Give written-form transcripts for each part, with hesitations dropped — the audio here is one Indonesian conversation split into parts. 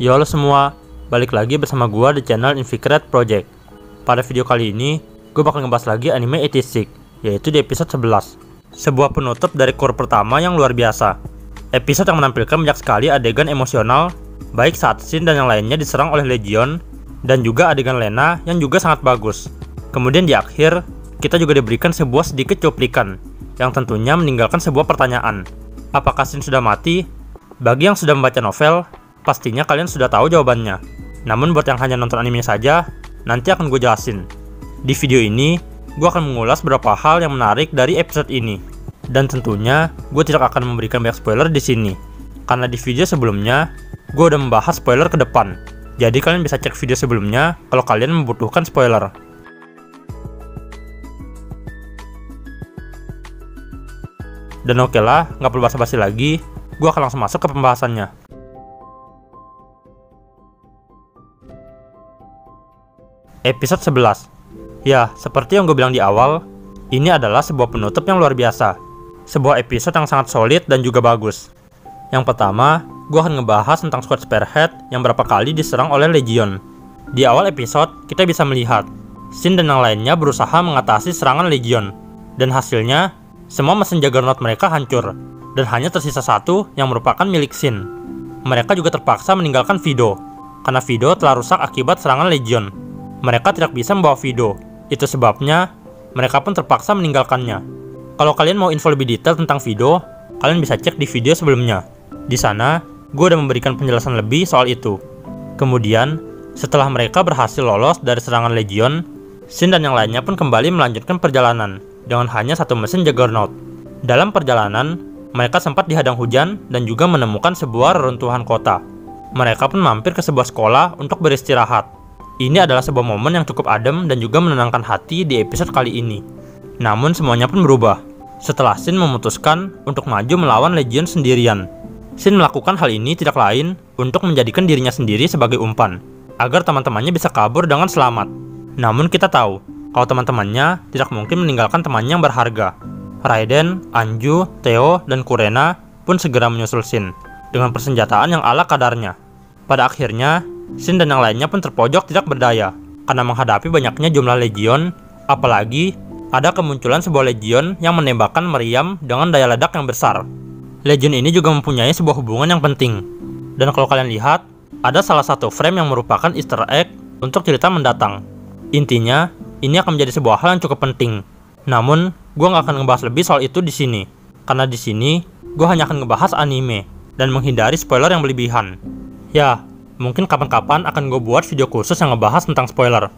Yo halo semua, balik lagi bersama gua di channel Inficred Project. Pada video kali ini, gue bakal ngebahas lagi anime 86, yaitu di episode 11. Sebuah penutup dari core pertama yang luar biasa. Episode yang menampilkan banyak sekali adegan emosional, baik saat Shin dan yang lainnya diserang oleh Legion, dan juga adegan Lena yang juga sangat bagus. Kemudian di akhir, kita juga diberikan sebuah sedikit cuplikan, yang tentunya meninggalkan sebuah pertanyaan. Apakah Shin sudah mati? Bagi yang sudah membaca novel, pastinya kalian sudah tahu jawabannya. Namun buat yang hanya nonton anime saja, nanti akan gue jelasin. Di video ini, gue akan mengulas beberapa hal yang menarik dari episode ini. Dan tentunya, gue tidak akan memberikan banyak spoiler di sini. Karena di video sebelumnya, gue udah membahas spoiler ke depan. Jadi kalian bisa cek video sebelumnya kalau kalian membutuhkan spoiler. Dan oke lah, nggak perlu basa-basi lagi, gue akan langsung masuk ke pembahasannya. Episode 11. Ya, seperti yang gue bilang di awal, ini adalah sebuah penutup yang luar biasa. Sebuah episode yang sangat solid dan juga bagus. Yang pertama, gue akan ngebahas tentang Squad Spearhead yang berapa kali diserang oleh Legion. Di awal episode, kita bisa melihat Shin dan yang lainnya berusaha mengatasi serangan Legion. Dan hasilnya, semua mesin Juggernaut mereka hancur. Dan hanya tersisa satu yang merupakan milik Shin. Mereka juga terpaksa meninggalkan Vido, karena Vido telah rusak akibat serangan Legion. Mereka tidak bisa membawa Vido, itu sebabnya mereka pun terpaksa meninggalkannya. Kalau kalian mau info lebih detail tentang Vido, kalian bisa cek di video sebelumnya. Di sana, gue udah memberikan penjelasan lebih soal itu. Kemudian, setelah mereka berhasil lolos dari serangan Legion, Shin dan yang lainnya pun kembali melanjutkan perjalanan dengan hanya satu mesin Juggernaut. Dalam perjalanan, mereka sempat dihadang hujan dan juga menemukan sebuah reruntuhan kota. Mereka pun mampir ke sebuah sekolah untuk beristirahat. Ini adalah sebuah momen yang cukup adem dan juga menenangkan hati di episode kali ini. Namun semuanya pun berubah setelah Shin memutuskan untuk maju melawan Legion sendirian. Shin melakukan hal ini tidak lain untuk menjadikan dirinya sendiri sebagai umpan, agar teman-temannya bisa kabur dengan selamat. Namun kita tahu, kalau teman-temannya tidak mungkin meninggalkan temannya yang berharga. Raiden, Anju, Theo, dan Kurena pun segera menyusul Shin dengan persenjataan yang ala kadarnya. Pada akhirnya, Shin dan yang lainnya pun terpojok tidak berdaya karena menghadapi banyaknya jumlah Legion, apalagi ada kemunculan sebuah Legion yang menembakkan meriam dengan daya ledak yang besar. Legion ini juga mempunyai sebuah hubungan yang penting. Dan kalau kalian lihat, ada salah satu frame yang merupakan Easter egg untuk cerita mendatang. Intinya, ini akan menjadi sebuah hal yang cukup penting. Namun, gue nggak akan ngebahas lebih soal itu di sini, karena di sini gue hanya akan ngebahas anime dan menghindari spoiler yang berlebihan. Ya, mungkin kapan-kapan akan gue buat video khusus yang ngebahas tentang spoiler.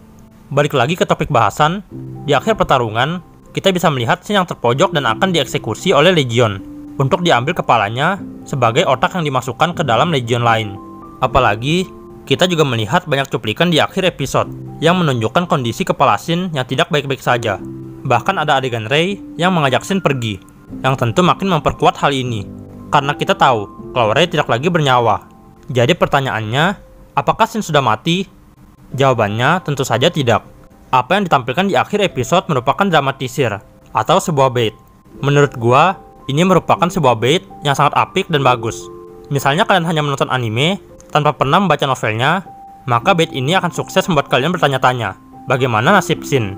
Balik lagi ke topik bahasan, di akhir pertarungan, kita bisa melihat Shin yang terpojok dan akan dieksekusi oleh Legion untuk diambil kepalanya sebagai otak yang dimasukkan ke dalam Legion lain. Apalagi, kita juga melihat banyak cuplikan di akhir episode yang menunjukkan kondisi kepala Shin yang tidak baik-baik saja. Bahkan ada adegan Rei yang mengajak Shin pergi, yang tentu makin memperkuat hal ini. Karena kita tahu kalau Rei tidak lagi bernyawa. Jadi pertanyaannya, apakah Shin sudah mati? Jawabannya tentu saja tidak. Apa yang ditampilkan di akhir episode merupakan dramatisir atau sebuah bait. Menurut gua, ini merupakan sebuah bait yang sangat apik dan bagus. Misalnya kalian hanya menonton anime tanpa pernah membaca novelnya, maka bait ini akan sukses membuat kalian bertanya-tanya, bagaimana nasib Shin?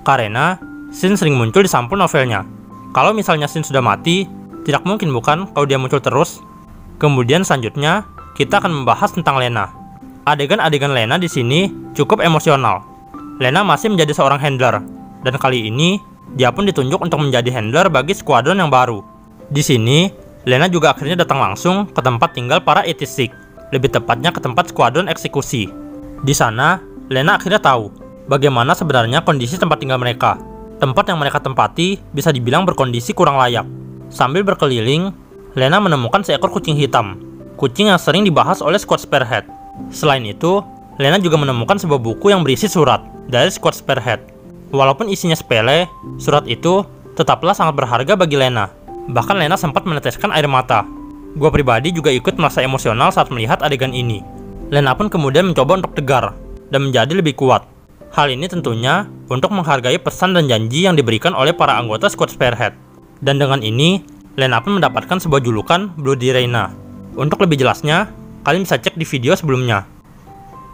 Karena Shin sering muncul di sampul novelnya. Kalau misalnya Shin sudah mati, tidak mungkin bukan kalau dia muncul terus? Kemudian selanjutnya, kita akan membahas tentang Lena. Adegan-adegan Lena di sini cukup emosional. Lena masih menjadi seorang handler, dan kali ini dia pun ditunjuk untuk menjadi handler bagi skuadron yang baru. Di sini, Lena juga akhirnya datang langsung ke tempat tinggal para 86, lebih tepatnya ke tempat skuadron eksekusi. Di sana, Lena akhirnya tahu bagaimana sebenarnya kondisi tempat tinggal mereka. Tempat yang mereka tempati bisa dibilang berkondisi kurang layak. Sambil berkeliling, Lena menemukan seekor kucing hitam. Kucing yang sering dibahas oleh Squad Spearhead. Selain itu, Lena juga menemukan sebuah buku yang berisi surat dari Squad Spearhead. Walaupun isinya sepele, surat itu tetaplah sangat berharga bagi Lena. Bahkan Lena sempat meneteskan air mata. Gua pribadi juga ikut merasa emosional saat melihat adegan ini. Lena pun kemudian mencoba untuk tegar dan menjadi lebih kuat. Hal ini tentunya untuk menghargai pesan dan janji yang diberikan oleh para anggota Squad Spearhead. Dan dengan ini, Lena pun mendapatkan sebuah julukan Bloody Reina. Untuk lebih jelasnya, kalian bisa cek di video sebelumnya.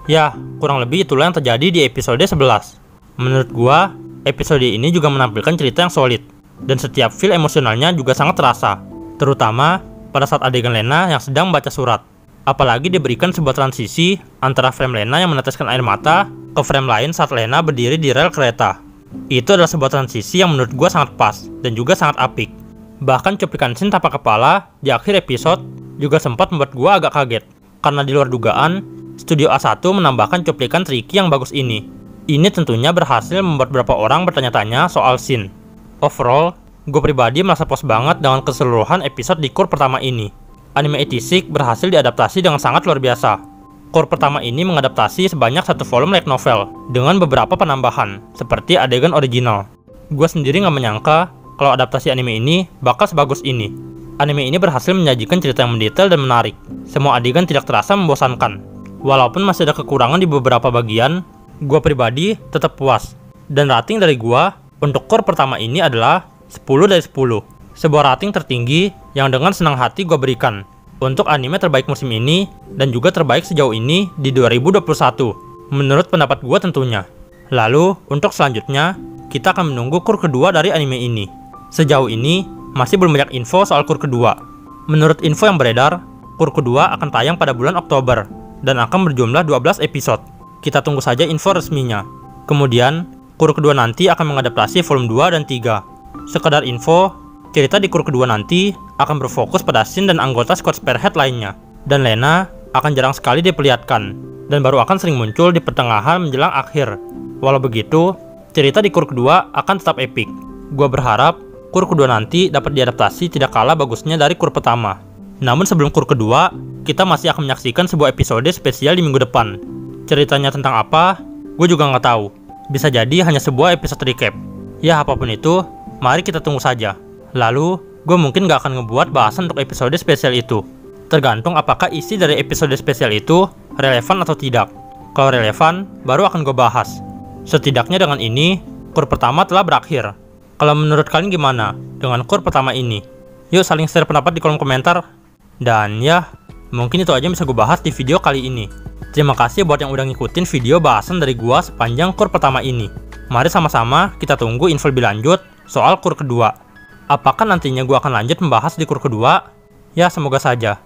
Ya, kurang lebih itulah yang terjadi di episode 11. Menurut gua, episode ini juga menampilkan cerita yang solid, dan setiap feel emosionalnya juga sangat terasa, terutama pada saat adegan Lena yang sedang membaca surat. Apalagi diberikan sebuah transisi antara frame Lena yang meneteskan air mata ke frame lain saat Lena berdiri di rel kereta. Itu adalah sebuah transisi yang menurut gua sangat pas dan juga sangat apik. Bahkan cuplikan scene tapak kepala di akhir episode juga sempat membuat gua agak kaget, karena di luar dugaan, Studio A1 menambahkan cuplikan tricky yang bagus ini. Ini tentunya berhasil membuat beberapa orang bertanya-tanya soal scene. Overall, gue pribadi merasa puas banget dengan keseluruhan episode di core pertama ini. Anime 86 berhasil diadaptasi dengan sangat luar biasa. Core pertama ini mengadaptasi sebanyak satu volume light novel dengan beberapa penambahan, seperti adegan original. Gue sendiri nggak menyangka kalau adaptasi anime ini bakal sebagus ini. Anime ini berhasil menyajikan cerita yang mendetail dan menarik. Semua adegan tidak terasa membosankan. Walaupun masih ada kekurangan di beberapa bagian, gue pribadi tetap puas. Dan rating dari gue untuk core pertama ini adalah 10 dari 10. Sebuah rating tertinggi yang dengan senang hati gue berikan untuk anime terbaik musim ini dan juga terbaik sejauh ini di 2021. Menurut pendapat gue tentunya. Lalu, untuk selanjutnya, kita akan menunggu core kedua dari anime ini. Sejauh ini, masih belum banyak info soal core kedua. Menurut info yang beredar, core kedua akan tayang pada bulan Oktober dan akan berjumlah 12 episode. Kita tunggu saja info resminya. Kemudian, core kedua nanti akan mengadaptasi volume 2 dan 3. Sekedar info, cerita di core kedua nanti akan berfokus pada Shin dan anggota squad Spearhead lainnya. Dan Lena akan jarang sekali diperlihatkan, dan baru akan sering muncul di pertengahan menjelang akhir. Walau begitu, cerita di core kedua akan tetap epic. Gua berharap core kedua nanti dapat diadaptasi tidak kalah bagusnya dari core pertama. Namun sebelum core kedua, kita masih akan menyaksikan sebuah episode spesial di minggu depan. Ceritanya tentang apa, gue juga nggak tahu. Bisa jadi hanya sebuah episode recap. Ya apapun itu, mari kita tunggu saja. Lalu, gue mungkin nggak akan ngebuat bahasan untuk episode spesial itu. Tergantung apakah isi dari episode spesial itu relevan atau tidak. Kalau relevan, baru akan gue bahas. Setidaknya dengan ini, core pertama telah berakhir. Kalau menurut kalian gimana dengan core pertama ini? Yuk saling share pendapat di kolom komentar. Dan ya, mungkin itu aja yang bisa gue bahas di video kali ini. Terima kasih buat yang udah ngikutin video bahasan dari gua sepanjang core pertama ini. Mari sama-sama kita tunggu info lebih lanjut soal core kedua. Apakah nantinya gua akan lanjut membahas di core kedua? Ya, semoga saja.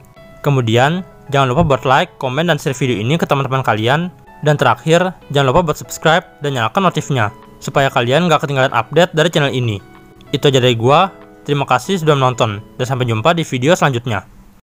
Kemudian, jangan lupa buat like, komen, dan share video ini ke teman-teman kalian. Dan terakhir, jangan lupa buat subscribe dan nyalakan notifnya, supaya kalian gak ketinggalan update dari channel ini. Itu aja dari gua, terima kasih sudah menonton, dan sampai jumpa di video selanjutnya.